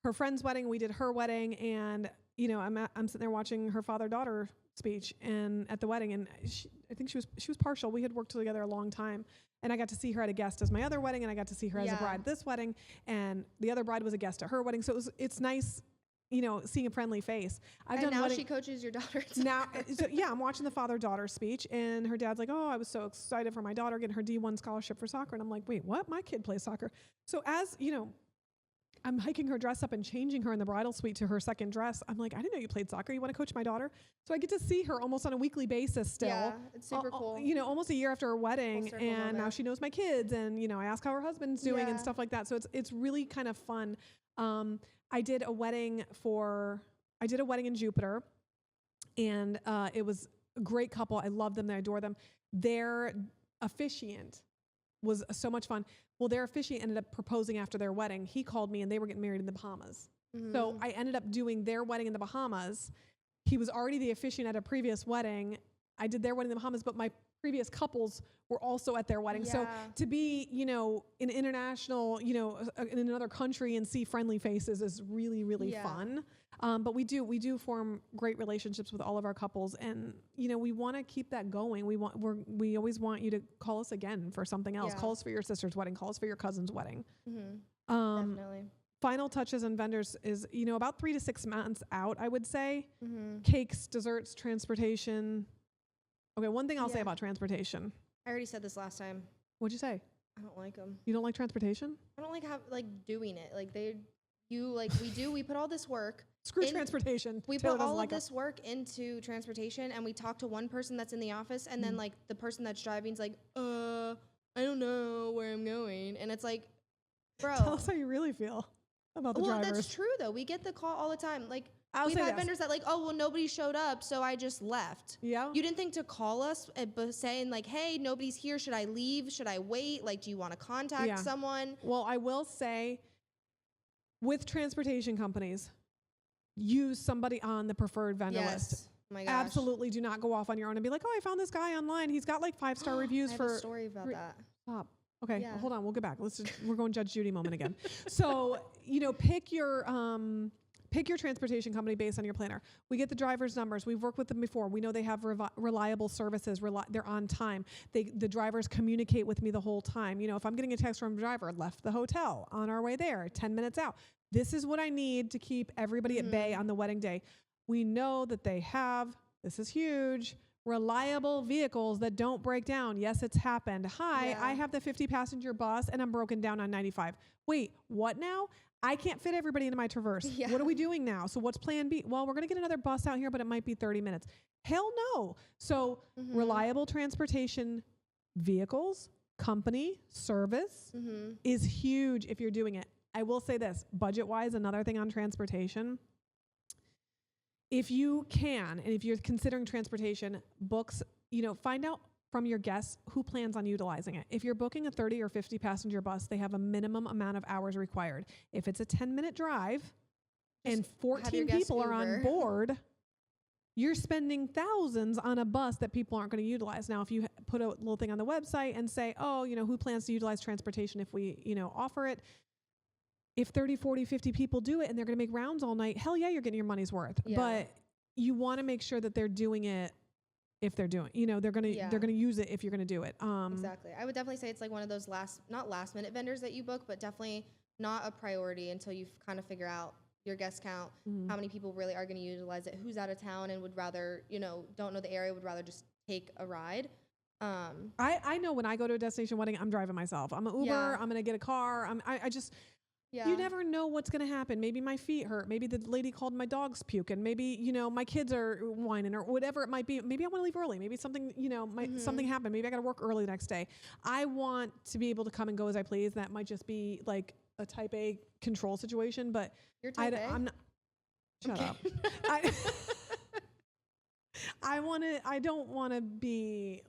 her friend's wedding, we did her wedding, and I'm sitting there watching her father-daughter speech and at the wedding, and I think she was partial. We had worked together a long time. And I got to see her at a guest as my other wedding, and I got to see her as a bride this wedding, and the other bride was a guest at her wedding. So it's nice, seeing a friendly face. She coaches your daughter. Now, I'm watching the father-daughter speech, and her dad's like, "Oh, I was so excited for my daughter getting her D1 scholarship for soccer," and I'm like, "Wait, what? My kid plays soccer." So as I'm hiking her dress up and changing her in the bridal suite to her second dress. I'm like, "I didn't know you played soccer. You want to coach my daughter?" So I get to see her almost on a weekly basis still. Yeah, it's super cool. Almost a year after her wedding, and now she knows my kids, and I ask how her husband's doing and stuff like that. So it's really kind of fun. I did a wedding in Jupiter, and it was a great couple. I love them. I adore them. Their officiant was so much fun. Well, their officiant ended up proposing after their wedding. He called me, and they were getting married in the Bahamas. So I ended up doing their wedding in the Bahamas. He was already the officiant at a previous wedding. I did their wedding in the Bahamas, but my previous couples were also at their wedding. So to be, in international, in another country and see friendly faces is really, really fun. But we do form great relationships with all of our couples, and we want to keep that going. We always want you to call us again for something else. Call us for your sister's wedding. Call us for your cousin's wedding. Definitely. Final touches and vendors is about 3 to 6 months out, I would say. Cakes, desserts, transportation. Okay, one thing I'll say about transportation. I already said this last time. What'd you say? I don't like them. You don't like transportation? I don't like doing it. We put all this work. Screw transportation. We put all of this work into transportation, and we talk to one person that's in the office, and then the person that's driving's like, I don't know where I'm going. And it's like, bro. Tell us how you really feel about the drivers. Well, that's true though. We get the call all the time. We've had vendors that nobody showed up, so I just left. Yeah. You didn't think to call us saying hey, nobody's here. Should I leave? Should I wait? Do you want to contact someone? Well, I will say with transportation companies, use somebody on the preferred vendor list. Oh my gosh. Absolutely do not go off on your own and be like, "Oh, I found this guy online. He's got 5-star reviews for." I have a story about that. Stop. Okay, well, hold on. We'll get back. We're going Judge Judy moment again. So, pick your transportation company based on your planner. We get the driver's numbers. We've worked with them before. We know they have reliable services. They're on time. The drivers communicate with me the whole time. If I'm getting a text from a driver, left the hotel, on our way there, 10 minutes out. This is what I need to keep everybody at bay on the wedding day. We know that they have, this is huge, reliable vehicles that don't break down. Yes, it's happened. Hi, I have the 50-passenger bus and I'm broken down on 95. Wait, what now? I can't fit everybody into my Traverse. Yeah. What are we doing now? So what's plan B? Well, we're going to get another bus out here, but it might be 30 minutes. Hell no. So reliable transportation vehicles, company, service is huge if you're doing it. I will say this, budget-wise, another thing on transportation. if you can, and if you're considering transportation, books, find out from your guests who plans on utilizing it. If you're booking a 30 or 50 passenger bus, they have a minimum amount of hours required. If it's a 10-minute drive and 14 people are on board, you're spending thousands on a bus that people aren't going to utilize. Now, if you put a little thing on the website and say, oh, who plans to utilize transportation if we, offer it? If 30, 40, 50 people do it and they're going to make rounds all night, hell yeah, you're getting your money's worth. Yeah. But you want to make sure that they're doing it if they're doing, they're going to use it if you're going to do it. Exactly. I would definitely say it's like one of those not last minute vendors that you book, but definitely not a priority until you kind of figure out your guest count, how many people really are going to utilize it, who's out of town and would rather, don't know the area, would rather just take a ride. I know when I go to a destination wedding, I'm driving myself. I'm an Uber. I'm going to get a car. You never know what's going to happen. Maybe my feet hurt. Maybe the lady called my dog's puking. Maybe, my kids are whining or whatever it might be. Maybe I want to leave early. Maybe something, something happened. Maybe I got to work early the next day. I want to be able to come and go as I please. That might just be like a type A control situation, but you're type A? I'm not. Shut up. I don't want to be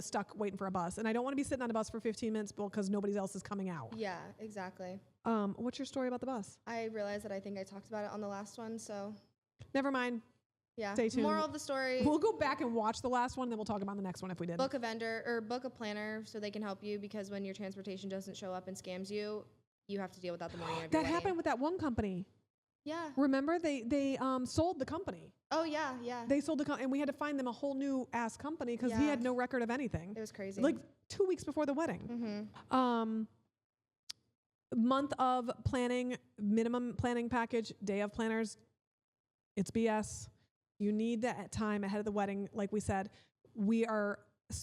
stuck waiting for a bus, and I don't want to be sitting on a bus for 15 minutes because nobody else is coming out. Yeah, exactly. What's your story about the bus? I realized that I think I talked about it on the last one, so. Never mind. Yeah. Stay tuned. Moral of the story. We'll go back and watch the last one, and then we'll talk about the next one if we did. Book a vendor or book a planner so they can help you, because when your transportation doesn't show up and scams you, you have to deal with that the morning of your wedding. That happened with that one company. Yeah. Remember they sold the company. Oh yeah, yeah. They sold the company, and we had to find them a whole new ass company because he had no record of anything. It was crazy. Like 2 weeks before the wedding. Month of planning, minimum planning package, day of planners. It's BS. You need that time ahead of the wedding. Like we said, we are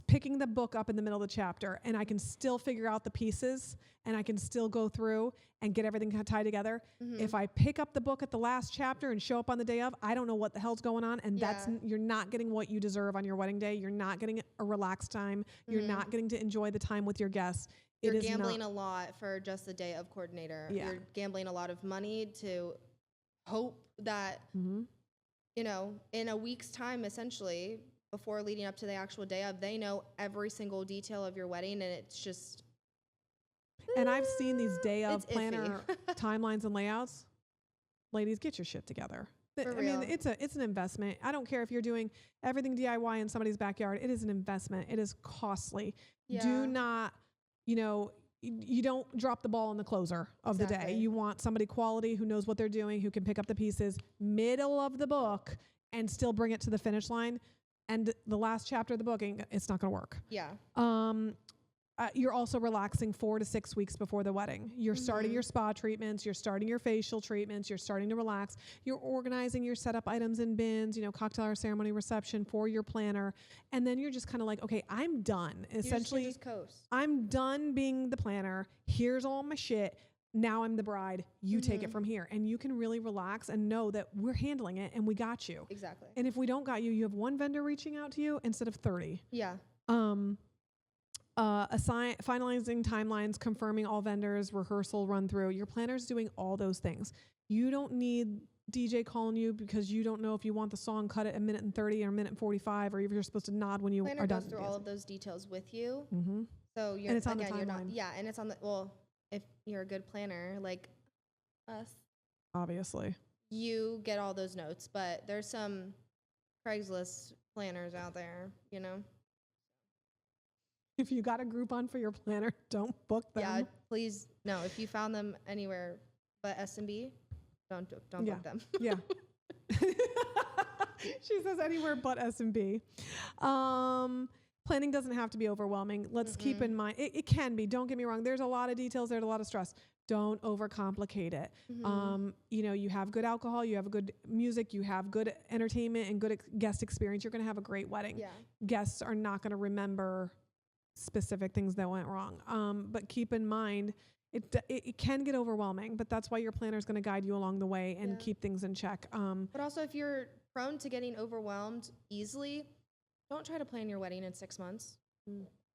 picking the book up in the middle of the chapter, and I can still figure out the pieces, and I can still go through and get everything tied together. If I pick up the book at the last chapter and show up on the day of, I don't know what the hell's going on, and you're not getting what you deserve on your wedding day. You're not getting a relaxed time. You're not getting to enjoy the time with your guests. You're gambling a lot for just the day of coordinator. Yeah. You're gambling a lot of money to hope that, in a week's time, essentially, before leading up to the actual day of, they know every single detail of your wedding, and it's just. And I've seen these day of planner timelines and layouts. Ladies, get your shit together. For real. It's an investment. I don't care if you're doing everything DIY in somebody's backyard. It is an investment. It is costly. Yeah. Do not, you don't drop the ball on the closer of the day. You want somebody quality who knows what they're doing, who can pick up the pieces middle of the book and still bring it to the finish line. And the last chapter of the booking, it's not going to work. Yeah. You're also relaxing 4 to 6 weeks before the wedding. You're starting your spa treatments. You're starting your facial treatments. You're starting to relax. You're organizing your setup items in bins, cocktail or ceremony reception for your planner. And then you're just kind of like, okay, I'm done. Essentially, just coast. I'm done being the planner. Here's all my shit. Now I'm the bride. You take it from here. And you can really relax and know that we're handling it and we got you. Exactly. And if we don't got you, you have one vendor reaching out to you instead of 30. Yeah. Finalizing timelines, confirming all vendors, rehearsal run through. Your planner's doing all those things. You don't need DJ calling you because you don't know if you want the song cut at 1:30 or 1:45, or if you're supposed to nod when you planner are done. Planner goes through all of those details with you. So you're, and it's on the timeline. You're not, and it's on the, if you're a good planner like us, obviously, you get all those notes, but there's some Craigslist planners out there, If you got a Groupon for your planner, don't book them. Yeah, please. No, if you found them anywhere but S&B, don't book them. Yeah. She says anywhere but S&B. Planning doesn't have to be overwhelming. Let's keep in mind, it can be. Don't get me wrong. There's a lot of details. There's a lot of stress. Don't overcomplicate it. You have good alcohol, you have good music, you have good entertainment and good guest experience. You're going to have a great wedding. Yeah. Guests are not going to remember specific things that went wrong. But keep in mind, it can get overwhelming, but that's why your planner is going to guide you along the way and keep things in check. But also, if you're prone to getting overwhelmed easily, don't try to plan your wedding in 6 months.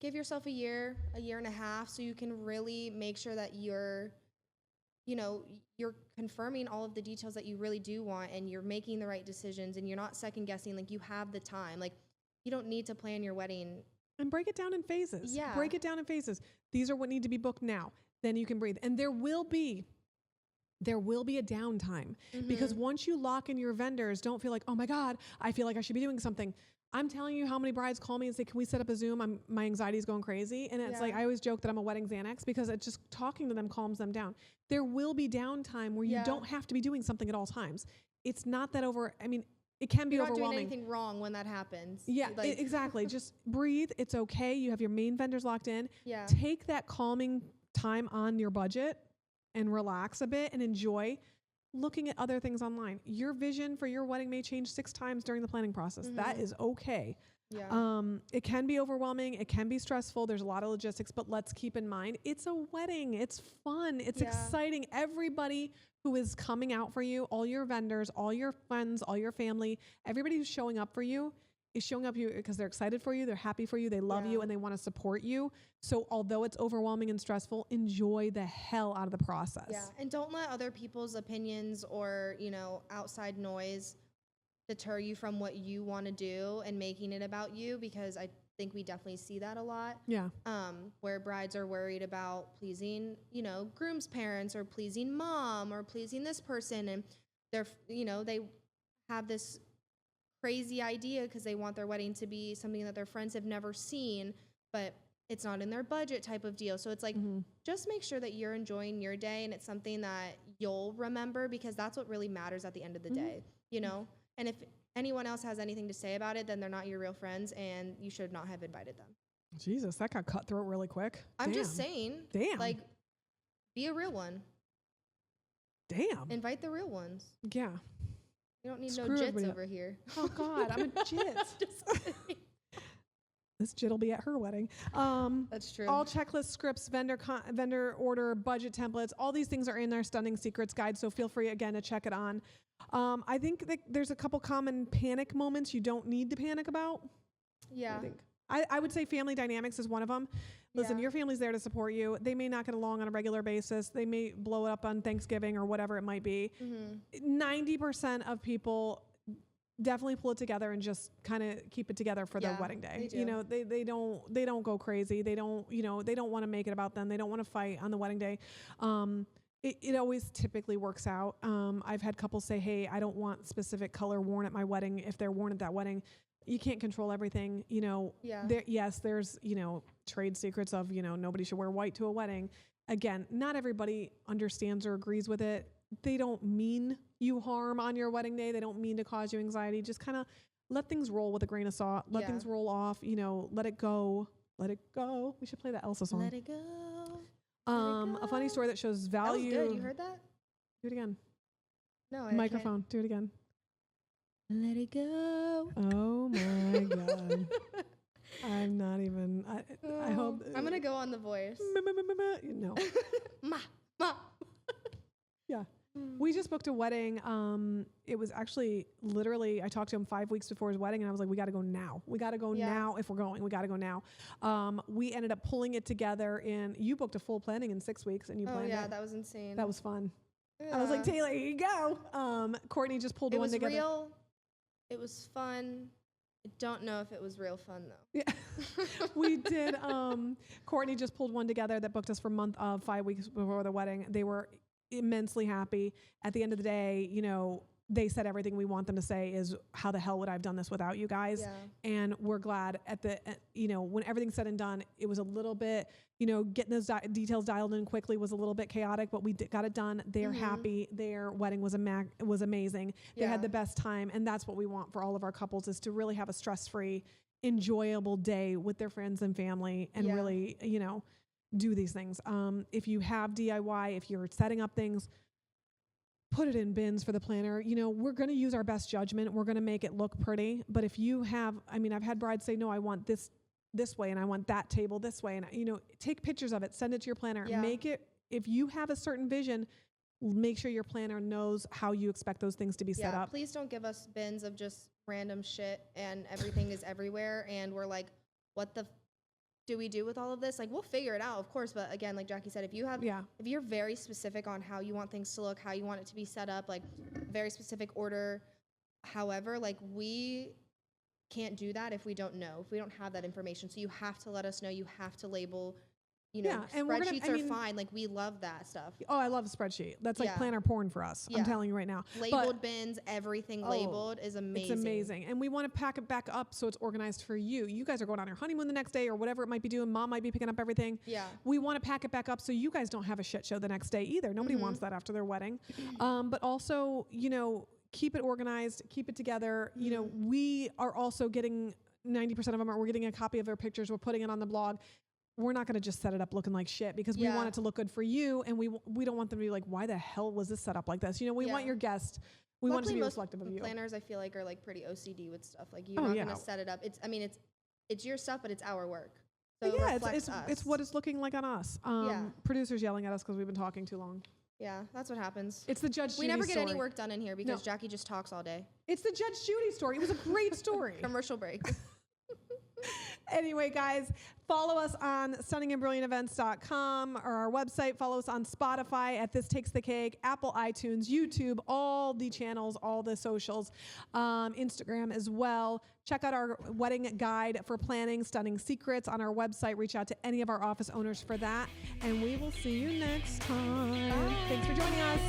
Give yourself a year and a half, so you can really make sure that you're you know, you're confirming all of the details that you really do want, and you're making the right decisions, and you're not second guessing. Like, you have the time. Like, you don't need to plan your wedding. And break it down in phases. Yeah. Break it down in phases. These are what need to be booked now. Then you can breathe. And there will be a downtime, because once you lock in your vendors, don't feel like, oh my God, I feel like I should be doing something. I'm telling you how many brides call me and say, can we set up a Zoom? My anxiety is going crazy. And it's like, I always joke that I'm a wedding Xanax, because it's just talking to them calms them down. There will be downtime where you don't have to be doing something at all times. It's not that it can be overwhelming. You're not doing anything wrong when that happens. Yeah, exactly. Just breathe. It's okay. You have your main vendors locked in. Yeah. Take that calming time on your budget and relax a bit and enjoy looking at other things online. Your vision for your wedding may change 6 times during the planning process. That is okay. Yeah. It can be overwhelming. It can be stressful. There's a lot of logistics, but let's keep in mind, it's a wedding. It's fun. It's exciting. Everybody who is coming out for you, all your vendors, all your friends, all your family, everybody who's showing up for you is showing up for you because they're excited for you. They're happy for you. They love you, and they want to support you. So although it's overwhelming and stressful, enjoy the hell out of the process. Yeah. And don't let other people's opinions or, you know, outside noise deter you from what you want to do and making it about you, because I think we definitely see that a lot. Yeah. Where brides are worried about pleasing, you know, groom's parents, or pleasing mom, or pleasing this person, and they're, you know, they have this crazy idea because they want their wedding to be something that their friends have never seen, but it's not in their budget type of deal. So it's like, just make sure that you're enjoying your day, and it's something that you'll remember, because that's what really matters at the end of the day, you know? And if anyone else has anything to say about it, then they're not your real friends, and you should not have invited them. Jesus, that got cutthroat really quick. I'm just saying. Damn. Like, be a real one. Damn. Invite the real ones. Yeah. You don't need no jits over here. Oh God, I'm a jit. Just kidding. This jit will be at her wedding. That's true. All checklist scripts, vendor order, budget templates, all these things are in our Stunning Secrets guide. So feel free again to check it on. I think that there's a couple common panic moments you don't need to panic about. Yeah. I would say family dynamics is one of them. Listen, your family's there to support you. They may not get along on a regular basis. They may blow it up on Thanksgiving or whatever it might be. 90% of people definitely pull it together and just kind of keep it together for their wedding day. You know, they don't go crazy. They don't want to make it about them. They don't want to fight on the wedding day. It always typically works out. I've had couples say, hey, I don't want specific color worn at my wedding. If they're worn at that wedding, you can't control everything, you know. There's, you know, trade secrets of, you know, nobody should wear white to a wedding. Again, not everybody understands or agrees with it. They don't mean you harm on your wedding day. They don't mean to cause you anxiety. Just kind of let things roll with a grain of salt. Let things roll off, you know, let it go. Let it go. We should play the Elsa song. Let it go. A funny story that shows value. That was good. You heard that? Do it again. No, I Microphone. can't. Do it again. Let it go. Oh my God. I'm not even. I hope. I'm going to go on The Voice. No. Ma. Yeah. We just booked a wedding. It was actually literally, I talked to him 5 weeks before his wedding, and I was like, we got to go now. We got to go now. If we're going, we got to go now. We ended up pulling it together you booked a full planning in 6 weeks, and you planned it. Oh yeah, that was insane. That was fun. Yeah. I was like, Taylor, here you go. Courtney just pulled one together. It was real. It was fun. I don't know if it was real fun though. Yeah, we did. Courtney just pulled one together that booked us for 5 weeks before the wedding. They were immensely happy. At the end of the day, you know, they said everything we want them to say is, how the hell would I have done this without you guys? Yeah. And we're glad you know, when everything's said and done, it was a little bit, you know, getting those details dialed in quickly was a little bit chaotic, but we got it done. They're happy. Their wedding was amazing. They had the best time. And that's what we want for all of our couples, is to really have a stress-free, enjoyable day with their friends and family, and really, you know, do these things. If you have DIY, if you're setting up things, put it in bins for the planner. You know, we're going to use our best judgment. We're going to make it look pretty. But if you have, I mean, I've had brides say, no, I want this way, and I want that table this way. And, you know, take pictures of it, send it to your planner, make it, if you have a certain vision, make sure your planner knows how you expect those things to be set up. Please don't give us bins of just random shit and everything is everywhere. And we're like, what the do we do with all of this? Like, we'll figure it out, of course. But again, like Jackie said, if you're very specific on how you want things to look, how you want it to be set up, like very specific order, however, like we can't do that if we don't know, if we don't have that information. So you have to let us know. You have to label. You know, and spreadsheets are fine. Like, we love that stuff. Oh, I love a spreadsheet. That's like planner porn for us. I'm telling you right now. Labeled bins, everything labeled is amazing. It's amazing. And we want to pack it back up so it's organized for you. You guys are going on your honeymoon the next day or whatever it might be doing. Mom might be picking up everything. Yeah. We want to pack it back up so you guys don't have a shit show the next day either. Nobody wants that after their wedding. But also, you know, keep it organized, keep it together. You know, we are also getting 90% of them we're getting a copy of their pictures. We're putting it on the blog. We're not going to just set it up looking like shit because we want it to look good for you. And we don't want them to be like, why the hell was this set up like this? You know, we want your guest. We want it to be reflective of you. Planners, I feel like, are like pretty OCD with stuff. Like, you're not going to set it up. It's your stuff, but it's our work. So it's what it's looking like on us. Producers yelling at us because we've been talking too long. Yeah, that's what happens. It's the Judge Judy We never get story. any work done in here because Jackie just talks all day. It's the Judge Judy story. It was a great story. Commercial break. Anyway, guys, follow us on stunningandbrilliantevents.com or our website. Follow us on Spotify at This Takes the Cake, Apple, iTunes, YouTube, all the channels, all the socials, Instagram as well. Check out our wedding guide for planning, Stunning Secrets on our website. Reach out to any of our office owners for that. And we will see you next time. Bye. Thanks for joining us.